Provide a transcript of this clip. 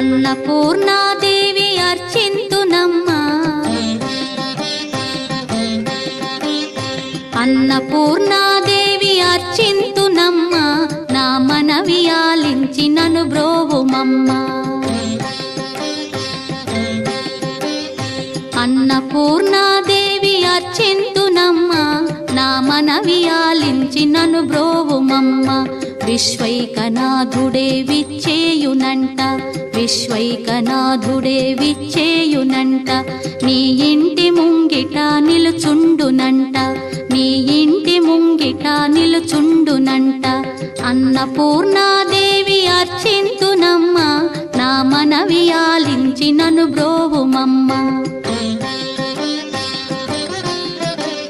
అన్నపూర్ణాదేవి అర్చింతునమ్మా అన్నపూర్ణాదేవి అర్చింతునమ్మా నా మనవి ఆలించి నన్ను బ్రోవుమమ్మా అన్నపూర్ణాదేవి అర్చింతునమ్మా నా మనవి ఆలించి నన్ను బ్రోవుమమ్మా విశ్వైకనాథుడే విచ్చేయునంట విశ్వైకనాథుడే విచ్చేయునంట నీ ఇంటి ముంగిట నిలుచుండునంట నీ ఇంటి ముంగిట నిలుచుండునంట అన్నపూర్ణ